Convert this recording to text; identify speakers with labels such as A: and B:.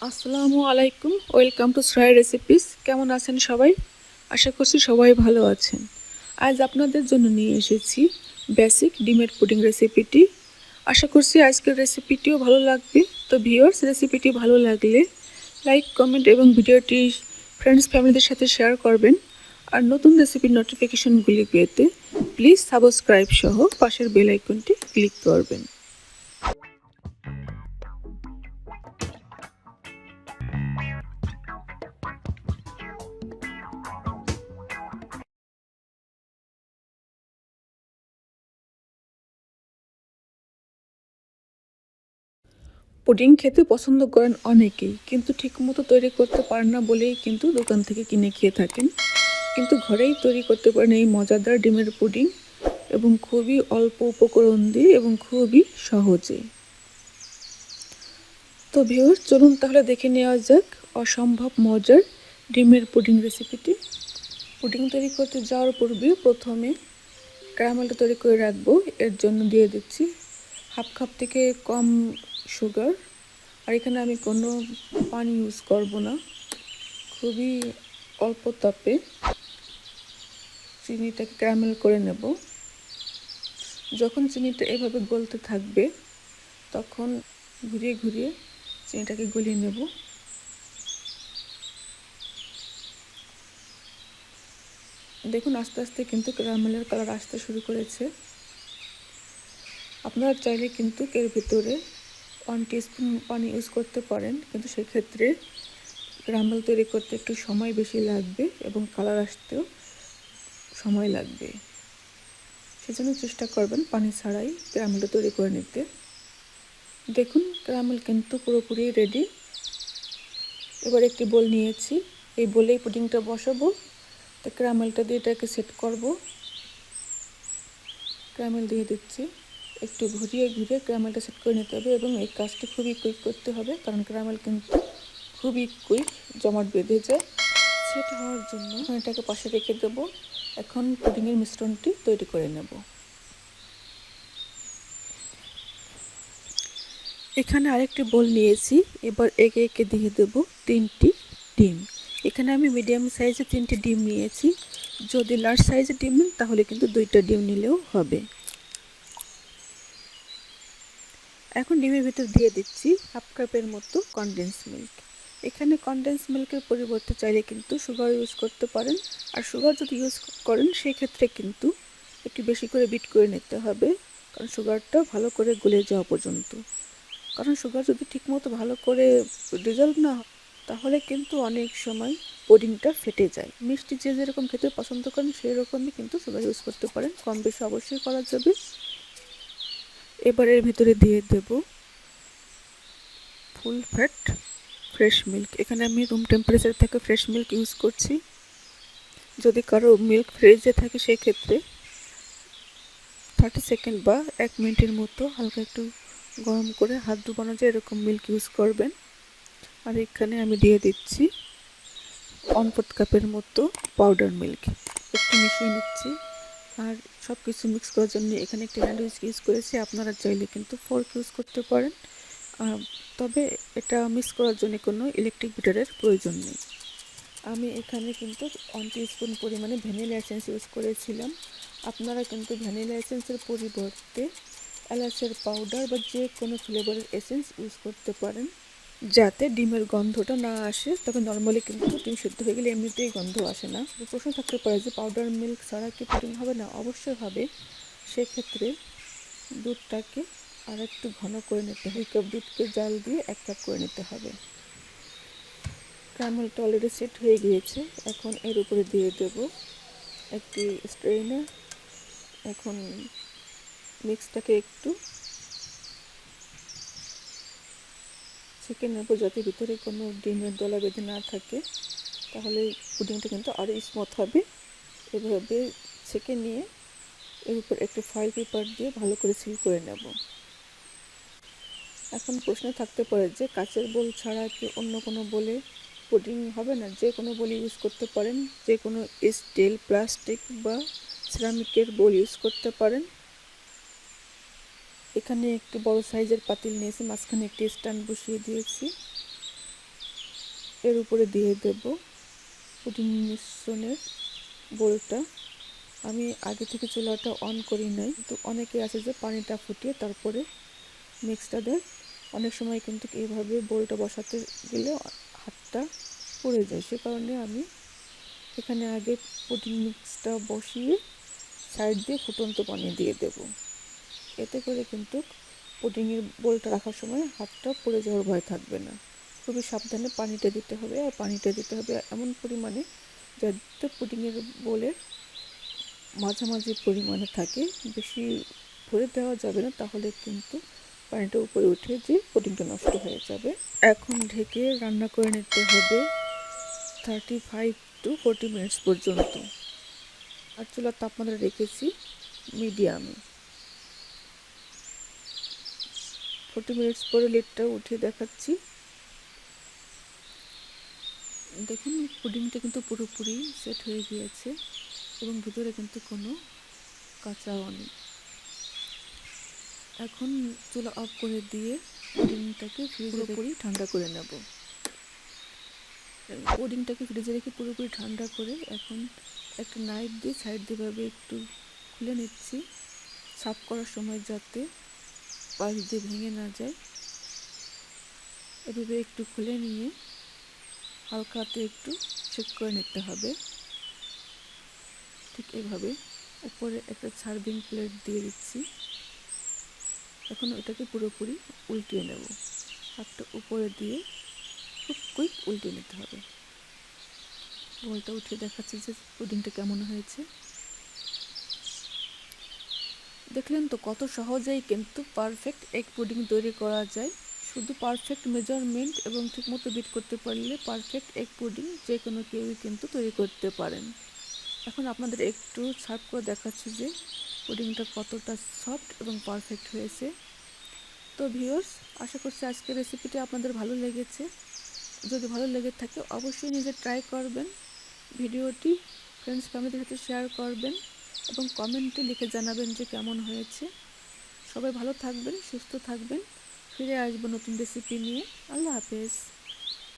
A: আসসালামু আলাইকুম, welcome to শ্রায়া recipes. কেমন আছেন সবাই? আশা করছি সবাই ভালো আছেন। আজ আপনাদের জন্য নিয়ে এসেছি বেসিক ডিমের পুডিং রেসিপিটি। আশা করছি আজকের রেসিপিটিও ভালো লাগবে। তো ভিউয়ার্স, রেসিপিটি ভালো লাগলে লাইক, কমেন্ট এবং ভিডিওটি ফ্রেন্ডস ফ্যামিলিদের সাথে শেয়ার করবেন। আর নতুন রেসিপির নোটিফিকেশনগুলি পেতে প্লিজ সাবস্ক্রাইব সহ পাশের বেল আইকনটি ক্লিক করবেন। পুডিং খেতে পছন্দ করেন অনেকেই, কিন্তু ঠিকমতো তৈরি করতে পারেন না বলেই কিন্তু দোকান থেকে কিনে খেয়ে থাকেন। কিন্তু ঘরেই তৈরি করতে পারেন এই মজাদার ডিমের পুডিং, এবং খুবই অল্প উপকরণ দিয়ে এবং খুবই সহজে। তো ভিউয়ার্স, চলুন তাহলে দেখে নেওয়া যাক অসম্ভব মজার ডিমের পুডিং রেসিপিটি। পুডিং তৈরি করতে যাওয়ার পূর্বে প্রথমে ক্যারামেলটা তৈরি করে রাখবো। এর জন্য দিয়ে দিচ্ছি হাফ কাপ থেকে কম সুগার। আর এখানে আমি কোনো পানি ইউজ করব না, খুবই অল্প তাপে চিনিটাকে ক্যারামেল করে নেব। যখন চিনিটা এভাবে গলতে থাকবে তখন ঘুরিয়ে ঘুরিয়ে চিনিটাকে গলিয়ে নেব। দেখুন, আস্তে আস্তে কিন্তু ক্যারামেলের কালার আসতে শুরু করেছে। আপনারা চাইলে কিন্তু এর ভিতরে 1 টিস্পুন পানি ইউজ করতে পারেন, কিন্তু সেক্ষেত্রে ক্যারামেল তৈরি করতে একটু সময় বেশি লাগবে এবং কালার আসতেও সময় লাগবে। সেজন্য চেষ্টা করবেন পানি ছাড়াই ক্যারামেলটা তৈরি করে নিতে। দেখুন, ক্যারামেল কিন্তু পুরোপুরি রেডি। এবার একটি বোল নিয়েছি, এই বোলেই পুডিংটা বসাবো। তো ক্যারামেলটা দিয়ে এটাকে সেট করব। ক্যারামেল দিয়ে দিচ্ছি, একটু ঘুরিয়ে ঘুরিয়ে ক্যারামেলটা সেট করে নিতে হবে এবং এই কাজটি খুবই কুইক করতে হবে, কারণ ক্যারামেল কিন্তু খুবই কুইক জমাট বেঁধে যায়। সেট হওয়ার জন্য এটাকে পাশে রেখে দেবো। এখন পুডিংয়ের মিশ্রণটি তৈরি করে নেব। এখানে আরেকটি বোল নিয়েছি, এবার একে একে দিয়ে দেব 3টি ডিম। এখানে আমি মিডিয়াম সাইজে 3টি ডিম নিয়েছি। যদি লার্জ সাইজের ডিম নেন তাহলে কিন্তু 2টা ডিম নিলেও হবে। এখন ডিমের ভিতর দিয়ে দিচ্ছি হাফ কাপের মতো কনডেন্স মিল্ক। এখানে কনডেন্স মিল্কের পরিবর্তে চাইলে কিন্তু সুগার ইউজ করতে পারেন। আর সুগার যদি ইউজ করেন সেক্ষেত্রে কিন্তু একটু বেশি করে বিট করে নিতে হবে, কারণ সুগারটা ভালো করে গলে যাওয়া পর্যন্ত। কারণ সুগার যদি ঠিকমতো ভালো করে ডিজলভ না হয় তাহলে কিন্তু অনেক সময় পুডিংটা ফেটে যায়। মিষ্টি যে যেরকম খেতে পছন্দ করেন সেই রকমই কিন্তু সুগার ইউজ করতে পারেন, কম বেশি অবশ্যই করা যাবে। এবার এর ভিতরে দিয়ে দেব ফুল ফ্যাট ফ্রেশ মিল্ক। এখানে আমি রুম টেম্পারেচার থেকে ফ্রেশ মিল্ক ইউজ করছি। যদি কারো মিল্ক ফ্রিজে থাকে সেক্ষেত্রে 30 সেকেন্ড বা 1 মিনিটের মতো হালকা একটু গরম করে হাত ডুবানো যায় এরকম মিল্ক ইউজ করবেন। আর এখানে আমি দিয়ে দিচ্ছি 1/4 কাপের মতো পাউডার মিল্ক। একটু মিশিয়ে নিচ্ছি। আর সব কিছু মিক্স করার জন্য এখানে একটি হ্যান্ড উইস্ক ইউজ করেছি, আপনারা চাইলে কিন্তু ফোর্ক ইউজ করতে পারেন। তবে এটা মিক্স করার জন্য কোনো ইলেকট্রিক বিটারের প্রয়োজন নেই। আমি এখানে কিন্তু 1 টিস্পুন পরিমাণে ভ্যানিলা এসেন্স ইউজ করেছিলাম। আপনারা কিন্তু ভ্যানিলা এসেন্সের পরিবর্তে এলাচের পাউডার বা যে কোনো ফ্লেভারের এসেন্স ইউজ করতে পারেন, যাতে ডিমের গন্ধটা না আসে। তবে নর্মালি কিন্তু ডিম সেদ্ধ হয়ে গেলে এমনিতেই গন্ধ আসে না। প্রশ্ন থাকতে পারে যে পাউডার মিল্ক ছাড়া কি পুডিং হবে না? অবশ্যই হবে। সেক্ষেত্রে দুধটাকে আর একটু ঘন করে নিতে হবে। 2 কাপ দুধকে জাল দিয়ে 1 কাপ করে নিতে হবে। ক্যারামেলটা অলরেডি সেট হয়ে গিয়েছে। এখন এর উপরে দিয়ে দেব একটি স্ট্রেনার। এখন মিক্সটাকে একটু ছেঁকে নেব, যাতে ভিতরে কোনো ডিমের দলা বেঁধে না থাকে, তাহলে পুডিংটা কিন্তু আরও স্মুথ হবে। এভাবে ছেঁকে নিয়ে এর উপর একটু ফয়েল পেপার দিয়ে ভালো করে সিল করে নেব। এখন প্রশ্ন থাকতে পারে যে কাচের বোল ছাড়া কি অন্য কোনো বোলে পুডিং হবে না? যে কোনো বোল ইউজ করতে পারেন, যে কোনো স্টিল, প্লাস্টিক বা সিরামিকের বোল ইউজ করতে পারেন। এখানে একটি বড় সাইজের পাতিল নিয়েছি, মাঝখানে একটি স্ট্যান্ড বসিয়ে দিয়েছি। এর উপরে দিয়ে দেব পুডিং মিশ্রণের বোলটা। আমি আগে থেকে চুলাটা অন করি নাই, কিন্তু অনেকে আছে যে পানিটা ফুটিয়ে তারপরে মিক্সটা দেয়। অনেক সময় কিন্তু এইভাবে বোলটা বসাতে গেলে হাতটা পড়ে যায়, সে কারণে আমি এখানে আগে পুডিং মিক্সটা বসিয়ে সাইড দিয়ে ফুটন্ত পানি দিয়ে দেব। এতে করে কিন্তু পুডিংয়ের বোলটা রাখার সময় হাতটা পড়ে যাওয়ার ভয় থাকবে না। খুবই সাবধানে পানিটা দিতে হবে, আর পানিটা দিতে হবে এমন পরিমাণে যাতে পুডিংয়ের বোলের মাঝামাঝি পরিমাণে থাকে। বেশি ভরে দেওয়া যাবে না, তাহলে কিন্তু পানিটা উপরে উঠে যে পুডিংটা নষ্ট হয়ে যাবে। এখন ঢেকে রান্না করে নিতে হবে 35 to 40 মিনিটস পর্যন্ত। আর চুলার তাপমাত্রা রেখেছি মিডিয়ামে। 40 মিনিটস পরে লিডটা উঠিয়ে দেখাচ্ছি। দেখুন পুডিংটা কিন্তু পুরোপুরি সেট হয়ে গিয়েছে এবং ভিতরে কিন্তু কোনো কাঁচাও নেই। এখন চুলা অফ করে দিয়ে পুডিংটাকে ফ্রিজে পুরোপুরি ঠান্ডা করে নেব। পুডিংটাকে ফ্রিজে রেখে পুরোপুরি ঠান্ডা করে এখন একটা নাইফ দিয়ে সাইড দিয়ে ভাবে একটু খুলে নিচ্ছি, সার্ভ করার সময় যাতে পাশ দিয়ে ভেঙে না যায়। এভাবে একটু খুলে নিয়ে হালকা হাতে একটু চেক করে নিতে হবে। ঠিক এভাবে উপরে একটা সার্ভিং প্লেট দিয়ে দিচ্ছি। এখন ওটাকে পুরোপুরি উল্টিয়ে নেব। হাতটা উপরে দিয়ে খুব কুইক উল্টে নিতে হবে। বলটা উঠিয়ে দেখাচ্ছি যে পুডিংটা কেমন হয়েছে। দেখলেন তো কত সহজেই কিন্তু পারফেক্ট এগ পুডিং তৈরি করা যায়। শুধু পারফেক্ট মেজারমেন্ট এবং ঠিকমতো বিট করতে পারলে পারফেক্ট এগ পুডিং যে কোনো কেউই কিন্তু তৈরি করতে পারেন। এখন আপনাদের একটু সার্ভ করে দেখাচ্ছি যে পুডিংটা কতটা সফট এবং পারফেক্ট হয়েছে। তো ভিউয়ার্স, আশা করছি আজকের রেসিপিটি আপনাদের ভালো লেগেছে। যদি ভালো লেগে থাকে অবশ্যই নিজে ট্রাই করবেন। ভিডিওটি ফ্রেন্ডস ফ্যামিলির সাথে শেয়ার করবেন এবং কমেন্টে লিখে জানাবেন যে কেমন হয়েছে। সবাই ভালো থাকবেন, সুস্থ থাকবেন। ফিরে আসবো নতুন রেসিপি নিয়ে। আল্লাহ হাফেজ।